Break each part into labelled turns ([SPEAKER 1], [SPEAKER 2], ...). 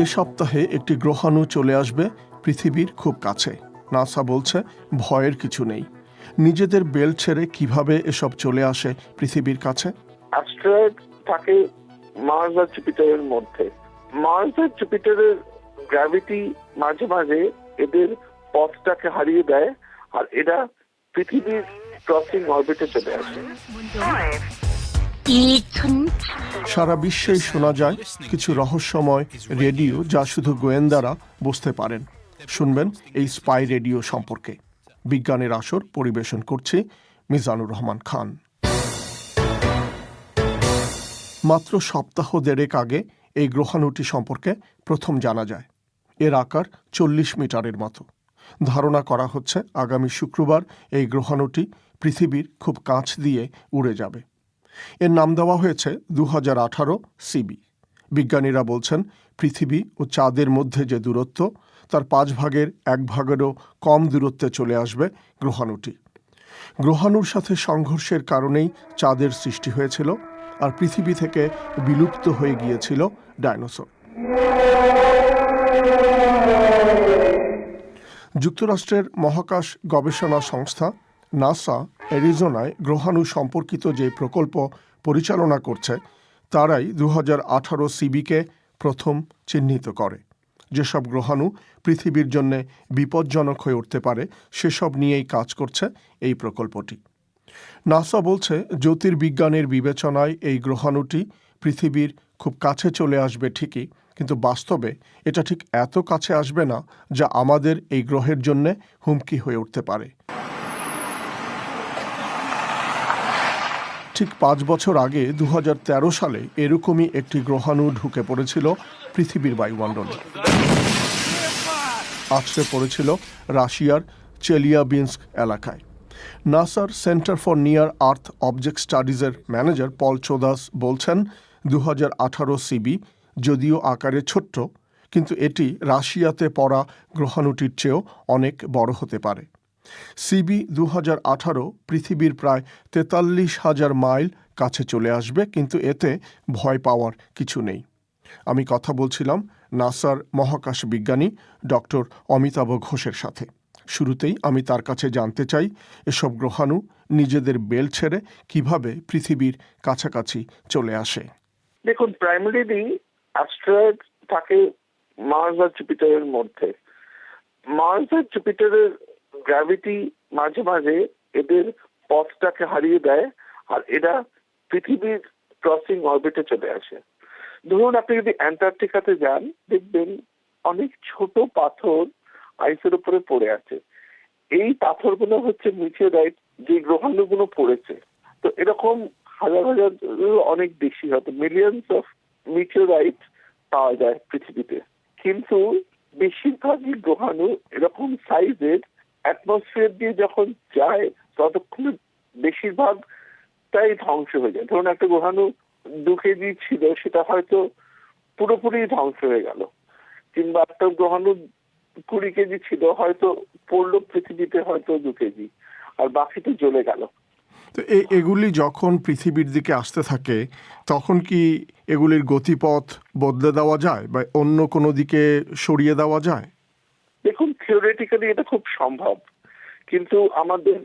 [SPEAKER 1] এ সপ্তাহে একটি গ্রহাণু চলে আসবে পৃথিবীর খুব কাছে। নাসা বলছে ভয়ের কিছু নেই। নিজেদের বেল্ট ছেড়ে কিভাবে এসব চলে আসে পৃথিবীর কাছে?
[SPEAKER 2] অ্যাস্ট্রয়েড থাকে মার্স আর জুপিটারের মধ্যে। মার্স আর জুপিটারের গ্র্যাভিটি মাঝে মাঝে এদের পথটাকে হারিয়ে দেয়, আর এরা পৃথিবীর ক্রসিং অরবিটে চলে আসে।
[SPEAKER 1] সারা বিশ্বেই শোনা যায় কিছু রহস্যময় রেডিও, যা শুধু গোয়েন্দারা বুঝতে পারেন। শুনবেন এই স্পাই রেডিও সম্পর্কে। বিজ্ঞানের আসর পরিবেশন করছি মিজানুর রহমান খান। মাত্র সপ্তাহ দেড়েক আগে এই গ্রহাণুটি সম্পর্কে প্রথম জানা যায়। এর আকার 40 মিটারের মতো। ধারণা করা হচ্ছে আগামী শুক্রবার এই গ্রহাণুটি পৃথিবীর খুব কাছ দিয়ে উড়ে যাবে। এর নাম দেওয়া হয়েছে 2018 সিবি। বিজ্ঞানীরা বলছেন পৃথিবী ও চাঁদের মধ্যে যে দূরত্ব, তার 5 ভাগের 1 ভাগেরও কম দূরত্বে চলে আসবে গ্রহাণুটি। গ্রহাণুর সাথে সংঘর্ষের কারণেই চাঁদের সৃষ্টি হয়েছিল, আর পৃথিবী থেকে বিলুপ্ত হয়ে গিয়েছিল ডাইনোসর। যুক্তরাষ্ট্রের মহাকাশ গবেষণা সংস্থা নাসা অ্যারিজোনায় গ্রহাণু সম্পর্কিত যে প্রকল্প পরিচালনা করছে, তারাই 2018 সিবিকে প্রথম চিহ্নিত করে। যেসব গ্রহাণু পৃথিবীর জন্য বিপজ্জনক হয়ে উঠতে পারে, সেসব নিয়েই কাজ করছে এই প্রকল্পটি। নাসা বলছে জ্যোতির্বিজ্ঞানের বিবেচনায় এই গ্রহাণুটি পৃথিবীর খুব কাছে চলে আসবে ঠিকই, কিন্তু বাস্তবে এটা ঠিক এত কাছে আসবে না যা আমাদের এই গ্রহের জন্য হুমকি হয়ে উঠতে পারে। ঠিক 5 বছর আগে 2013 সালে এরকমই একটি গ্রহাণু ঢুকে পড়েছিল পৃথিবীর বায়ুমণ্ডলে। আছড়ে পড়েছিল রাশিয়ার চেলিয়াবিনস্ক এলাকায়। নাসার centre for near earth object স্টাডিজের ম্যানেজার পল চোদাস বলছেন 2018 সিবি যদিও আকারে ছোট্ট, কিন্তু এটি রাশিয়াতে পড়া গ্রহাণুটির চেয়েও অনেক বড় হতে পারে। সিবি 2018 পৃথিবীর প্রায় 43,000 মাইল কাছে চলে আসবে, কিন্তু এতে ভয় পাওয়ার কিছু নেই। আমি কথা বলছিলাম নাসার মহাকাশ বিজ্ঞানী ডক্টর অমিতাভ ঘোষের সাথে। শুরুতেই আমি তার কাছে জানতে চাই এসব গ্রহাণু নিজেদের বেল্ট ছেড়ে কিভাবে পৃথিবীর কাছাকাছি চলে আসে।
[SPEAKER 2] দেখুন, প্রাইমারিলি অ্যাস্ট্রয়েড থাকে মার্স আর জুপিটারের মধ্যে। মার্স আর জুপিটারের গ্র্যাভিটি মাঝে মাঝে এদের পথটাকে হারিয়ে দেয়, আর এরা পৃথিবীর ক্রসিং অরবিটে চলে আসে। ধরুন, আপনি যদি অ্যান্টার্কটিকাতে যান, দেখবেন অনেক ছোট পাথর আইসের উপরে পড়ে আছে। এই পাথরগুলো হচ্ছে মিটিওরাইট, যে গ্রহাণুগুলো পড়েছে। তো এরকম হাজার হাজার অনেক বেশি, হয়তো মিলিয়নস অফ মিটিওরাইট পাওয়া যায় পৃথিবীতে। কিন্তু বেশিরভাগই গ্রহাণু এরকম সাইজের অ্যাটমসফিয়ার দিয়ে যখন যায়, ততক্ষণে বেশিরভাগটাই ধ্বংস হয়ে যায়। ধরুন, একটা গ্রহাণু 2 কেজি ছিল, সেটা হয়তো পুরোপুরি ধ্বংস হয়ে গেল। কিংবা একটা গ্রহাণু 20 কেজি ছিল, হয়তো পড়লো পৃথিবীতে হয়তো 2 কেজি, আর বাকিটা জ্বলে গেল।
[SPEAKER 1] তো এগুলি যখন পৃথিবীর দিকে আসতে থাকে, তখন কি এগুলির গতিপথ বদলে দেওয়া যায় বা অন্য কোনো দিকে সরিয়ে দেওয়া যায়?
[SPEAKER 2] দেখুন, থিওরিটিক্যালি এটা খুব সম্ভব, কিন্তু আমাদের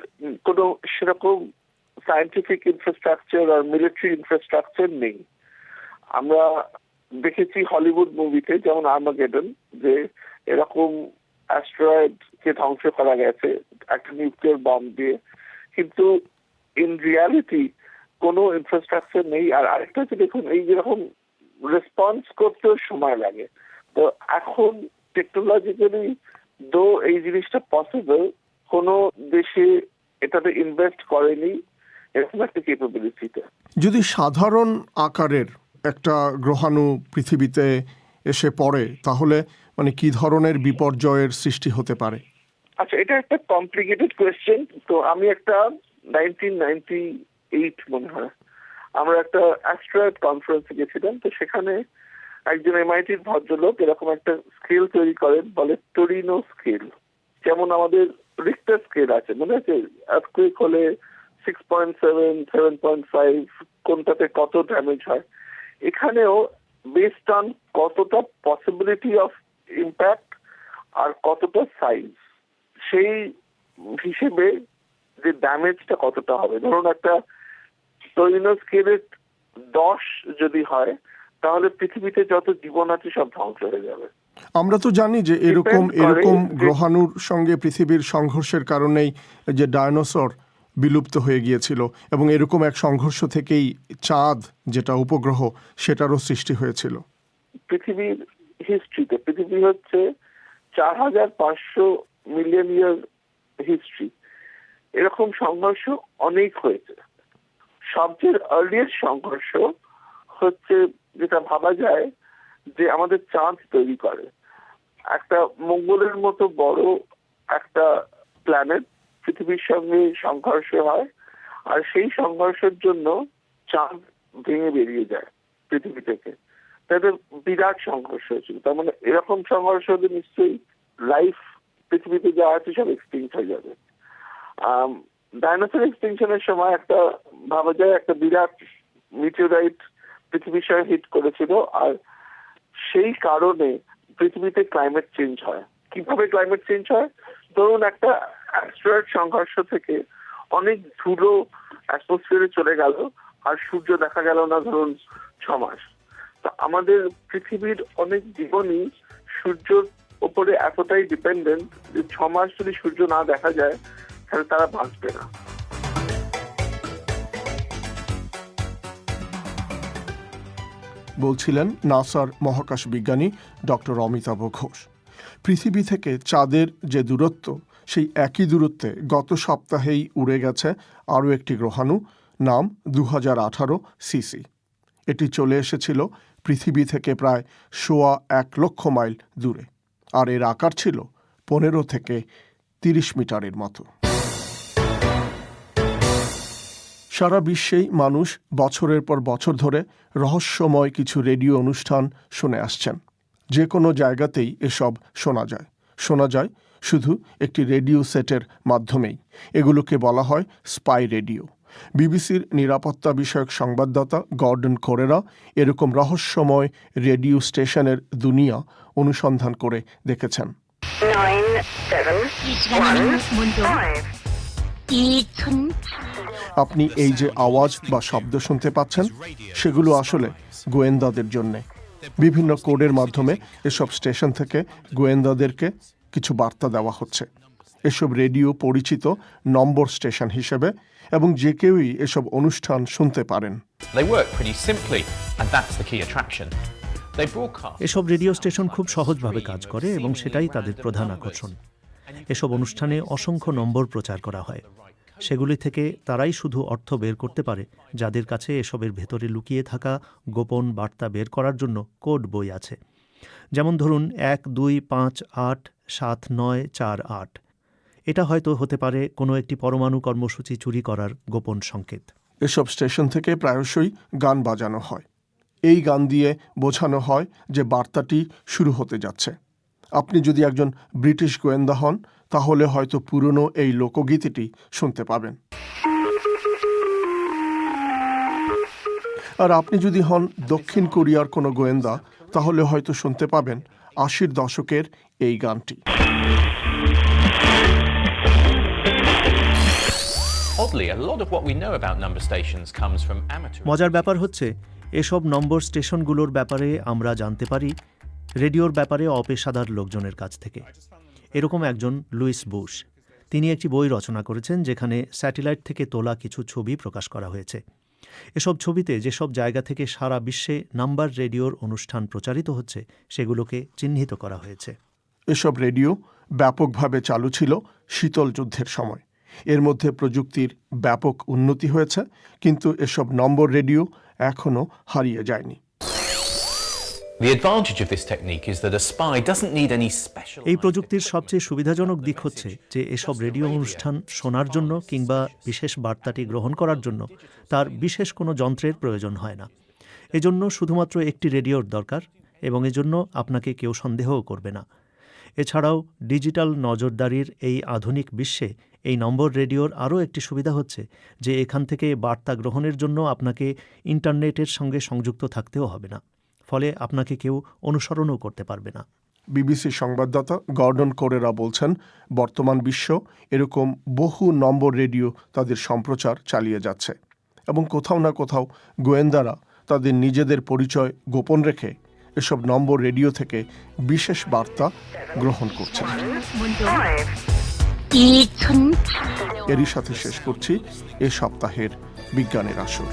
[SPEAKER 2] কোনো সেরকম সায়েন্টিফিক ইনফ্রাস্ট্রাকচার আর মিলিটারি ইনফ্রাস্ট্রাকচার নেই। আমরা দেখেছি হলিউড মুভিতে, যেমন আর্মাগেডন, যে এরকম অ্যাস্ট্রয়েডকে ধ্বংস করা গেছে একটা নিউক্লিয়ার বম্ব দিয়ে, কিন্তু ইন রিয়ালিটি কোনো ইনফ্রাস্ট্রাকচার নেই। আর আরেকটা হচ্ছে, দেখুন, এই যেরকম রেসপন্স করতেও সময় লাগে। তো এখন টেকনোলজিক্যালি দো এই জিনিসটা পসিবল, কোনো দেশে এটাতে ইনভেস্ট করেনি এরকম একটা ক্যাপাবিলিটিতে।
[SPEAKER 1] যদি সাধারণ আকারের একটা গ্রহাণু পৃথিবীতে এসে পড়ে, তাহলে মানে কি ধরনের বিপর্যয়ের সৃষ্টি হতে পারে?
[SPEAKER 2] আচ্ছা, এটা একটা কমপ্লিকেটেড কোয়েশ্চেন। তো আমি একটা 1998 মনে হয় আমরা একটা অ্যাস্ট্রয়েড কনফারেন্সে গেছিলাম। তো সেখানে একজন এমআইটির ভদ্রলোক এরকম একটা স্কেল তৈরি করেন, বলে টরিনো স্কেল। যেমন আমাদের রিক্টার স্কেল আছে, মনে আছে? আর্থকুয়েক হলে 6.7, 7.5 কোনটাতে কত ড্যামেজ হয়, এখানেও বেসড অন কতটা পসিবিলিটি অফ ইম্প্যাক্ট আর কতটা সাইজ, সেই হিসেবে যে ড্যামেজটা কতটা হবে। ধরুন একটা টর্নেডো স্কেলের 10 যদি হয়, তাহলে পৃথিবীতে যত জীবন আছে সব ধ্বংস হয়ে যাবে।
[SPEAKER 1] আমরা তো জানি যে এরকম গ্রহাণুর সঙ্গে পৃথিবীর সংঘর্ষের কারণেই যে ডায়নোসর বিলুপ্ত হয়ে গিয়েছিল, এবং এরকম এক সংঘর্ষ থেকেই চাঁদ, যেটা উপগ্রহ, সেটারও সৃষ্টি হয়েছিল।
[SPEAKER 2] পৃথিবীর হিস্ট্রিতে পৃথিবী হচ্ছে 4500 মিলিয়ন ইয়ার হিস্ট্রি, এরকম সংঘর্ষ অনেক হয়েছে। সবচেয়ে আর্লিয়েস্ট সংঘর্ষ হচ্ছে, যেটা ভাবা যায় যে আমাদের চাঁদ তৈরি করে, একটা মঙ্গলের মতো বড় একটা প্ল্যানেট পৃথিবীর সঙ্গে সংঘর্ষ হয়, আর সেই সংঘর্ষের জন্য চাঁদ ভেঙে বেরিয়ে যায় পৃথিবী থেকে। তাদের বিরাট সংঘর্ষ হয়েছিল। তার মানে এরকম সংঘর্ষ হলে নিশ্চয়ই লাইফ পৃথিবীতে যা আছে সব এক্সটিংক্ট হয়ে যাবে। ডাইনোসর এক্সটিংশনের সময় একটা ভাবা যায় একটা বিরাট মিটিওরাইট পৃথিবীর সঙ্গে হিট করেছিল, আর সেই কারণে পৃথিবীতে ক্লাইমেট চেঞ্জ হয়। কিভাবে ক্লাইমেট চেঞ্জ হয়? ধরুন একটা অ্যাস্টেরয়েড সংঘর্ষ থেকে অনেক ধুলো অ্যাটমসফিয়ারে চলে গেল, আর সূর্য দেখা গেল না ধরুন 6 মাস। তো আমাদের পৃথিবীর অনেক জীবনই সূর্যের উপরে এতটাই ডিপেন্ডেন্ট যে 6 মাস যদি সূর্য না দেখা যায় তাহলে তারা বাঁচবে না।
[SPEAKER 1] বলছিলেন নাসার মহাকাশ বিজ্ঞানী ডক্টর অমিতাভ ঘোষ। পৃথিবী থেকে চাঁদের যে দূরত্ব, সেই একই দূরত্বে গত সপ্তাহেই উড়ে গেছে আরও একটি গ্রহাণু, নাম 2018 সিসি। এটি চলে এসেছিল পৃথিবী থেকে প্রায় 1.25 লক্ষ মাইল দূরে, আর এর আকার ছিল 15 থেকে 30 মিটারের মতো। সারা বিশ্বেই মানুষ বছরের পর বছর ধরে রহস্যময় কিছু রেডিও অনুষ্ঠান শুনে আসছেন। যে কোনো জায়গাতেই এসব শোনা যায় শুধু একটি রেডিও সেটের মাধ্যমেই। এগুলোকে বলা হয় স্পাই রেডিও। বিবিসির নিরাপত্তা বিষয়ক সংবাদদাতা গর্ডন কোরেরা এরকম রহস্যময় রেডিও স্টেশনের দুনিয়া অনুসন্ধান করে দেখেছেন।
[SPEAKER 3] 9, 7, 1, 5.
[SPEAKER 1] আপনি এই যে আওয়াজ বা শব্দ শুনতে পাচ্ছেন, সেগুলো আসলে গোয়েন্দাদের জন্যে। বিভিন্ন কোডের মাধ্যমে এসব স্টেশন থেকে গোয়েন্দাদেরকে কিছু বার্তা দেওয়া হচ্ছে। এসব রেডিও পরিচিত নম্বর স্টেশন হিসেবে, এবং যে কেউই এসব অনুষ্ঠান শুনতে পারেন।
[SPEAKER 4] এসব রেডিও স্টেশন খুব সহজভাবে কাজ করে এবং সেটাই তাদের প্রধান আকর্ষণ। এসব অনুষ্ঠানে অসংখ্য নম্বর প্রচার করা হয়। সেগুলি থেকে তারাই শুধু অর্থ বের করতে পারে যাদের কাছে এসবের ভেতরে লুকিয়ে থাকা গোপন বার্তা বের করার জন্য কোড বই আছে। যেমন ধরুন 12587948। এটা হয়তো হতে পারে কোনো একটি পরমাণু কর্মসূচি চুরি করার গোপন সংকেত।
[SPEAKER 1] এসব স্টেশন থেকে প্রায়শই গান বাজানো হয়। এই গান দিয়ে বোঝানো হয় যে বার্তাটি শুরু হতে যাচ্ছে। আপনি যদি একজন ব্রিটিশ গোয়েন্দা হন, তাহলে হয়তো পুরনো এই লোকগীতিটি শুনতে পাবেন। আর আপনি যদি হন দক্ষিণ কোরিয়ার কোনো গোয়েন্দা, তাহলে হয়তো শুনতে পাবেন 80-র দশকের এই গানটি।
[SPEAKER 4] মজার ব্যাপার হচ্ছে, এসব নম্বর স্টেশনগুলোর ব্যাপারে আমরা জানতে পারি রেডিওর ব্যাপারে অপেশাদার লোকজনের কাছ থেকে। এরকম একজন লুইস বুশ, তিনি একটি বই রচনা করেছেন যেখানে স্যাটেলাইট থেকে তোলা কিছু ছবি প্রকাশ করা হয়েছে। এসব ছবিতে যেসব জায়গা থেকে সারা বিশ্বে নাম্বার রেডিওর অনুষ্ঠান প্রচারিত হচ্ছে, সেগুলোকে চিহ্নিত করা হয়েছে।
[SPEAKER 1] এসব রেডিও ব্যাপকভাবে চালু ছিল শীতল যুদ্ধের সময়। এর মধ্যে প্রযুক্তির ব্যাপক উন্নতি হয়েছে, কিন্তু এসব নম্বর রেডিও এখনও হারিয়ে যায়নি।
[SPEAKER 4] এই প্রযুক্তির সবচেয়ে সুবিধাজনক দিক হচ্ছে যে এসব রেডিও অনুষ্ঠান শোনার জন্য কিংবা বিশেষ বার্তাটি গ্রহণ করার জন্য তার বিশেষ কোনো যন্ত্রের প্রয়োজন হয় না। এজন্য শুধুমাত্র একটি রেডিওর দরকার, এবং এজন্য আপনাকে কেউ সন্দেহও করবে না। এছাড়াও ডিজিটাল নজরদারির এই আধুনিক বিশ্বে এই নম্বর রেডিওর আরও একটি সুবিধা হচ্ছে যে এখান থেকে বার্তা গ্রহণের জন্য আপনাকে ইন্টারনেটের সঙ্গে সংযুক্ত থাকতেও হবে না, ফলে আপনাকে কেউ অনুসরণও করতে পারবে না।
[SPEAKER 1] বিবিসি সংবাদদাতা গর্ডন কোরেরা বলছেন, বর্তমান বিশ্ব এরকম বহু নম্বর রেডিও তাদের সম্প্রচার চালিয়ে যাচ্ছে এবং কোথাও না কোথাও গোয়েন্দারা তাদের নিজেদের পরিচয় গোপন রেখে এসব নম্বর রেডিও থেকে বিশেষ বার্তা গ্রহণ করছেন। এরই সাথে শেষ করছি এ সপ্তাহের বিজ্ঞানের আসর।